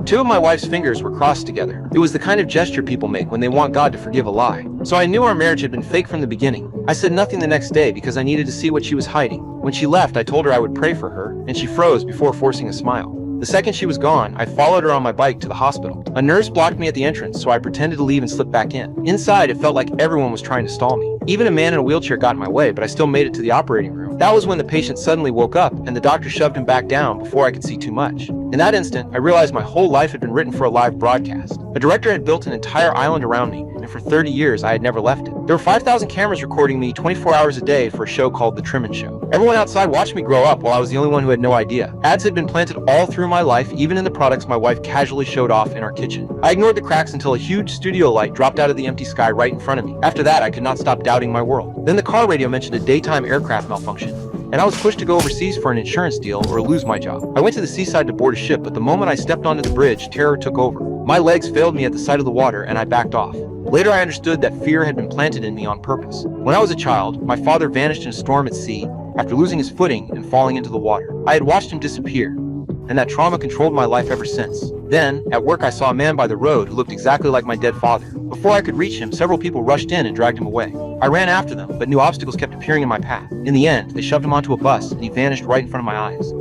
Two of my wife's fingers were crossed together. It was the kind of gesture people make when they want God to forgive a lie. So I knew our marriage had been fake from the beginning. I said nothing the next day because I needed to see what she was hiding. When she left, I told her I would pray for her, and she froze before forcing a smile. The second she was gone, I followed her on my bike to the hospital. A nurse blocked me at the entrance, so I pretended to leave and slipped back in. Inside, it felt like everyone was trying to stall me. Even a man in a wheelchair got in my way, but I still made it to the operating room. That was when the patient suddenly woke up, and the doctor shoved him back down before I could see too much. In that instant, I realized my whole life had been written for a live broadcast. A director had built an entire island around me, and for 30 years I had never left it. There were 5,000 cameras recording me 24 hours a day for a show called The Truman Show. Everyone outside watched me grow up while I was the only one who had no idea. Ads had been planted all through my life, even in the products my wife casually showed off in our kitchen. I ignored the cracks until a huge studio light dropped out of the empty sky right in front of me. After that, I could not stop doubting my world. Then the car radio mentioned a daytime aircraft malfunction, and I was pushed to go overseas for an insurance deal or lose my job. I went to the seaside to board a ship, but the moment I stepped onto the bridge, terror took over. My legs failed me at the sight of the water, and I backed off. Later, I understood that fear had been planted in me on purpose. When I was a child, my father vanished in a storm at sea after losing his footing and falling into the water. I had watched him disappear, and that trauma controlled my life ever since. Then, at work, I saw a man by the road who looked exactly like my dead father. Before I could reach him, several people rushed in and dragged him away. I ran after them, but new obstacles kept appearing in my path. In the end, they shoved him onto a bus, and he vanished right in front of my eyes.